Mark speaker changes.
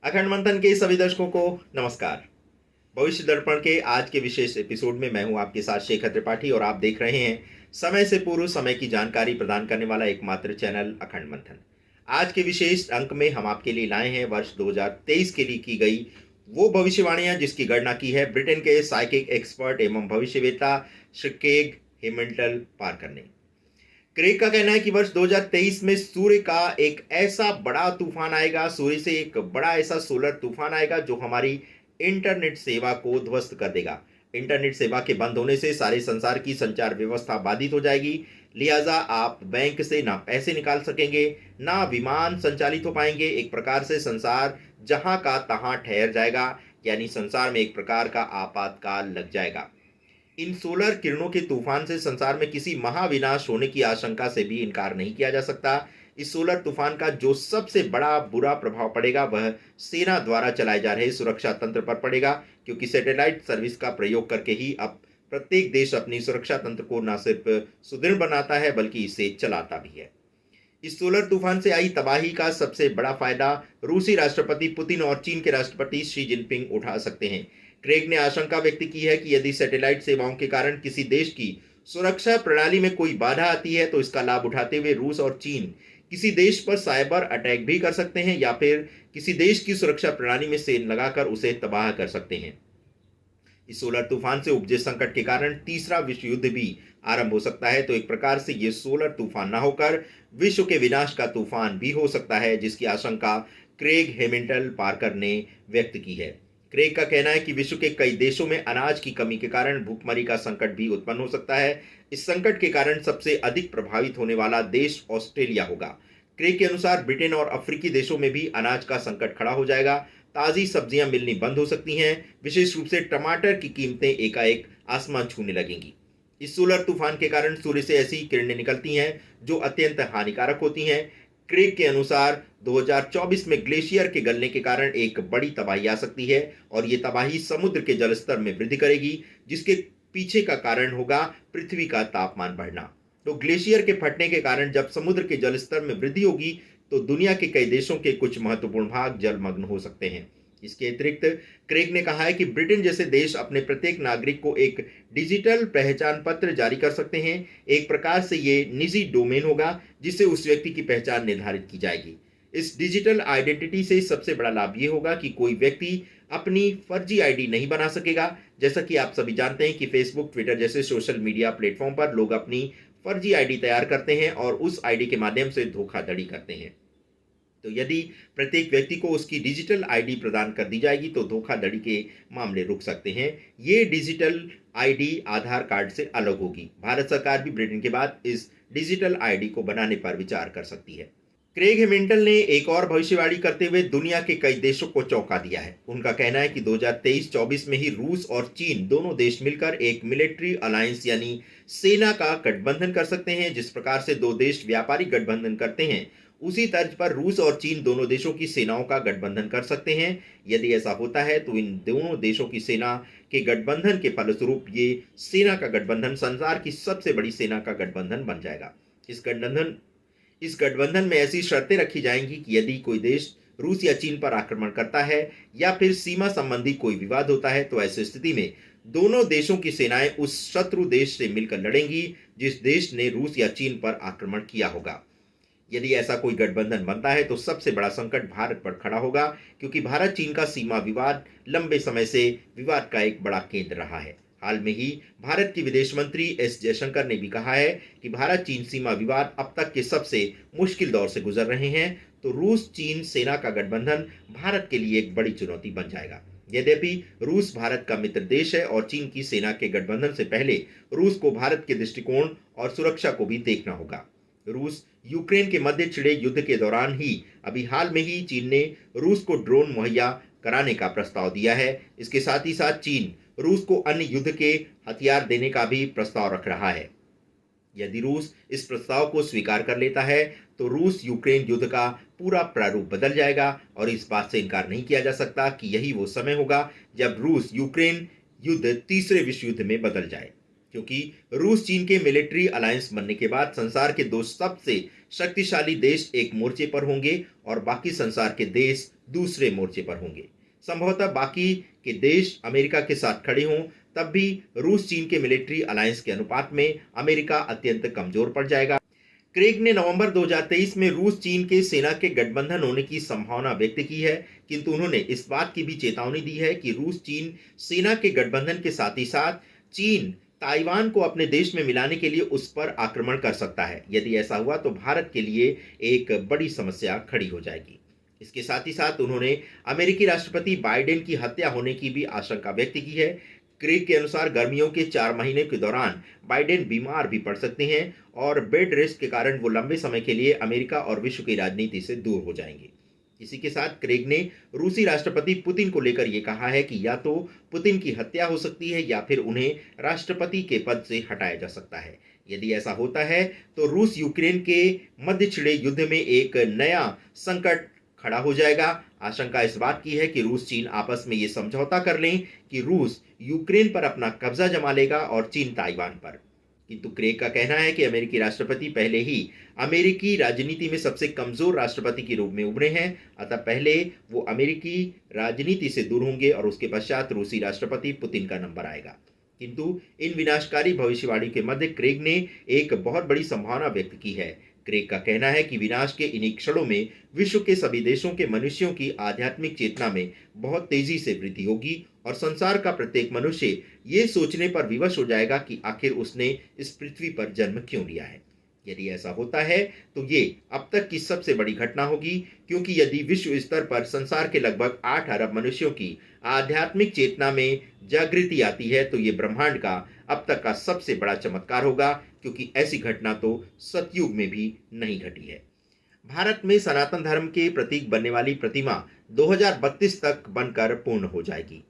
Speaker 1: अखंड मंथन के सभी दर्शकों को नमस्कार। भविष्य दर्पण के आज के विशेष एपिसोड में मैं हूं आपके साथ शेखर त्रिपाठी और आप देख रहे हैं समय से पूर्व समय की जानकारी प्रदान करने वाला एकमात्र चैनल अखंड मंथन। आज के विशेष अंक में हम आपके लिए लाए हैं वर्ष 2023 के लिए की गई वो भविष्यवाणियां जिसकी गणना की है ब्रिटेन के साइकिक एक्सपर्ट एवं भविष्यवेत्ता श्री क्रेग हेमिल्टन पार्कर ने। क्रेग का कहना है कि वर्ष 2023 में सूर्य का एक ऐसा बड़ा तूफान आएगा, सूर्य से एक बड़ा ऐसा सोलर तूफान आएगा जो हमारी इंटरनेट सेवा को ध्वस्त कर देगा। इंटरनेट सेवा के बंद होने से सारे संसार की संचार व्यवस्था बाधित हो जाएगी। लिहाजा आप बैंक से ना पैसे निकाल सकेंगे, ना विमान संचालित हो पाएंगे। एक प्रकार से संसार जहां का तहां ठहर जाएगा, यानी संसार में एक प्रकार का आपातकाल लग जाएगा। इन सोलर किरणों के तूफान से संसार में किसी महाविनाश होने की आशंका से भी इनकार नहीं किया जा सकता। इस सोलर तूफान का जो सबसे बड़ा बुरा प्रभाव पड़ेगा वह सेना द्वारा चलाए जा रहे सुरक्षा तंत्र पर पड़ेगा, क्योंकि सैटेलाइट सर्विस का प्रयोग करके ही अब प्रत्येक देश अपनी सुरक्षा तंत्र को न सिर्फ सुदृढ़ बनाता है बल्कि इसे चलाता भी है। इस सोलर तूफान से आई तबाही का सबसे बड़ा फायदा रूसी राष्ट्रपति पुतिन और चीन के राष्ट्रपति शी जिनपिंग उठा सकते हैं। क्रेग ने आशंका व्यक्त की है कि यदि सैटेलाइट सेवाओं के कारण किसी देश की सुरक्षा प्रणाली में कोई बाधा आती है तो इसका लाभ उठाते हुए रूस और चीन किसी देश पर साइबर अटैक भी कर सकते हैं या फिर किसी देश की सुरक्षा प्रणाली में सेल लगाकर उसे तबाह कर सकते हैं। इस सोलर तूफान से उपजे संकट के कारण तीसरा विश्व युद्ध भी आरंभ हो सकता है। तो एक प्रकार से ये सोलर तूफान ना होकर विश्व के विनाश का तूफान भी हो सकता है, जिसकी आशंका क्रेग हेमिल्टन पार्कर ने व्यक्त की है। क्रेग का कहना है कि विश्व के कई देशों में अनाज की कमी के कारण भूखमरी का संकट भी उत्पन्न हो सकता है। इस संकट के कारण सबसे अधिक प्रभावित होने वाला देश ऑस्ट्रेलिया होगा। क्रेग के अनुसार ब्रिटेन और अफ्रीकी देशों में भी अनाज का संकट खड़ा हो जाएगा। ताजी सब्जियां मिलनी बंद हो सकती हैं। विशेष रूप से टमाटर की कीमतें एकाएक आसमान छूने लगेंगी। इस सोलर तूफान के कारण सूर्य से ऐसी किरणें निकलती हैं जो अत्यंत हानिकारक होती हैं। क्रेग के अनुसार 2024 में ग्लेशियर के गलने के कारण एक बड़ी तबाही आ सकती है और ये तबाही समुद्र के जलस्तर में वृद्धि करेगी, जिसके पीछे का कारण होगा पृथ्वी का तापमान बढ़ना। तो ग्लेशियर के फटने के कारण जब समुद्र के जलस्तर में वृद्धि होगी तो दुनिया के कई देशों के कुछ महत्वपूर्ण भाग जलमग्न हो सकते हैं। इसके अतिरिक्त क्रेग ने कहा है कि ब्रिटेन जैसे देश अपने प्रत्येक नागरिक को एक डिजिटल पहचान पत्र जारी कर सकते हैं। एक प्रकार से ये निजी डोमेन होगा जिससे उस व्यक्ति की पहचान निर्धारित की जाएगी। इस डिजिटल आइडेंटिटी से सबसे बड़ा लाभ ये होगा कि कोई व्यक्ति अपनी फर्जी आईडी नहीं बना सकेगा। जैसा कि आप सभी जानते हैं कि फेसबुक, ट्विटर जैसे सोशल मीडिया प्लेटफॉर्म पर लोग अपनी फर्जी आईडी तैयार करते हैं और उस आईडी के माध्यम से धोखाधड़ी करते हैं। तो यदि प्रत्येक व्यक्ति को उसकी डिजिटल आईडी प्रदान कर दी जाएगी तो धोखाधड़ी के मामले रुक सकते हैं। ये डिजिटल आईडी आधार कार्ड से अलग होगी। भारत सरकार भी ब्रिटेन के बाद इस डिजिटल आईडी को बनाने पर विचार कर सकती है। क्रेग हेमिल्टन ने एक और भविष्यवाणी करते हुए दुनिया के कई देशों को चौंका दिया है। उनका कहना है कि 2023-24 में ही रूस और चीन दोनों देश मिलकर एक मिलिट्री अलायंस यानी सेना का गठबंधन कर सकते हैं। जिस प्रकार से दो देश व्यापारिक गठबंधन करते हैं, उसी तर्ज पर रूस और चीन दोनों देशों की सेनाओं का गठबंधन कर सकते हैं। यदि ऐसा होता है तो इन दोनों देशों की सेना के गठबंधन के फलस्वरूप ये सेना का गठबंधन संसार की सबसे बड़ी सेना का गठबंधन बन जाएगा। इस गठबंधन में ऐसी शर्तें रखी जाएंगी कि यदि कोई देश रूस या चीन पर आक्रमण करता है या फिर सीमा संबंधी कोई विवाद होता है तो ऐसी स्थिति में दोनों देशों की सेनाएं उस शत्रु देश से मिलकर लड़ेंगी जिस देश ने रूस या चीन पर आक्रमण किया होगा। यदि ऐसा कोई गठबंधन बनता है तो सबसे बड़ा संकट भारत पर खड़ा होगा, क्योंकि भारत चीन का सीमा विवाद लंबे समय से विवाद का एक बड़ा केंद्र रहा है। हाल में ही भारत के विदेश मंत्री एस जयशंकर ने भी कहा है कि भारत चीन सीमा विवाद अब तक के सबसे मुश्किल दौर से गुजर रहे हैं। तो रूस चीन सेना का गठबंधन भारत के लिए एक बड़ी चुनौती बन जाएगा। यद्यपि रूस भारत का मित्र देश है और चीन की सेना के गठबंधन से पहले रूस को भारत के दृष्टिकोण और सुरक्षा को भी देखना होगा। रूस यूक्रेन के मध्य छिड़े युद्ध के दौरान ही अभी हाल में ही चीन ने रूस को ड्रोन मुहैया कराने का प्रस्ताव दिया है। इसके साथ ही साथ चीन रूस को अन्य युद्ध के हथियार देने का भी प्रस्ताव रख रहा है। यदि रूस इस प्रस्ताव को स्वीकार कर लेता है तो रूस यूक्रेन युद्ध का पूरा प्रारूप बदल जाएगा और इस बात से इनकार नहीं किया जा सकता कि यही वो समय होगा जब रूस यूक्रेन युद्ध तीसरे विश्व युद्ध में बदल जाए, क्योंकि रूस चीन के मिलिट्री अलायंस बनने के बाद संसार के दो सबसे शक्तिशाली देश एक मोर्चे पर होंगे और बाकी संसार के देश दूसरे मोर्चे पर होंगे। संभवतः बाकी के देश अमेरिका के साथ खड़े हों, तब भी रूस चीन के मिलिट्री अलायंस के अनुपात में अमेरिका अत्यंत कमजोर पड़ जाएगा। क्रेग ने नवंबर 2023 में रूस चीन के सेना के गठबंधन होने की संभावना व्यक्त की है, किंतु उन्होंने इस बात की भी चेतावनी दी है कि रूस चीन सेना के गठबंधन के साथ ही साथ चीन ताइवान को अपने देश में मिलाने के लिए उस पर आक्रमण कर सकता है। यदि ऐसा हुआ तो भारत के लिए एक बड़ी समस्या खड़ी हो जाएगी। इसके साथ ही साथ उन्होंने अमेरिकी राष्ट्रपति बाइडेन की हत्या होने की भी आशंका व्यक्त की है। क्रेग के अनुसार गर्मियों के 4 महीने के दौरान बाइडेन बीमार भी पड़ सकते हैं और बेड रेस्ट के कारण वो लंबे समय के लिए अमेरिका और विश्व की राजनीति से दूर हो जाएंगे। इसी के साथ क्रेग ने रूसी राष्ट्रपति पुतिन को लेकर यह कहा है कि या तो पुतिन की हत्या हो सकती है या फिर उन्हें राष्ट्रपति के पद से हटाया जा सकता है। यदि ऐसा होता है तो रूस यूक्रेन के मध्य छिड़े युद्ध में एक नया संकट खड़ा हो जाएगा। आशंका इस बात की है कि रूस चीन आपस में ये समझौता कर लें कि रूस यूक्रेन पर अपना कब्जा जमा लेगा और चीन ताइवान पर। किंतु क्रेग का कहना है कि अमेरिकी राष्ट्रपति पहले ही अमेरिकी राजनीति में सबसे कमजोर राष्ट्रपति के रूप में उभरे हैं, अतः पहले वो अमेरिकी राजनीति से दूर होंगे और उसके पश्चात रूसी राष्ट्रपति पुतिन का नंबर आएगा। किंतु इन विनाशकारी भविष्यवाणी के मध्य क्रेग ने एक बहुत बड़ी संभावना व्यक्त की है। क्रेग का कहना है कि विनाश के इन्हीं क्षणों में विश्व के सभी देशों के मनुष्यों की आध्यात्मिक चेतना में बहुत तेजी से वृद्धि होगी और संसार का प्रत्येक मनुष्य ये सोचने पर विवश हो जाएगा कि आखिर उसने इस पृथ्वी पर जन्म क्यों लिया है। यदि ऐसा होता है तो ये अब तक की सबसे बड़ी घटना होगी, क्योंकि यदि विश्व स्तर पर संसार के लगभग 8 अरब मनुष्यों की आध्यात्मिक चेतना में जागृति आती है तो ये ब्रह्मांड का अब तक का सबसे बड़ा चमत्कार होगा, क्योंकि ऐसी घटना तो सतयुग में भी नहीं घटी है। भारत में सनातन धर्म के प्रतीक बनने वाली प्रतिमा 2032 तक बनकर पूर्ण हो जाएगी।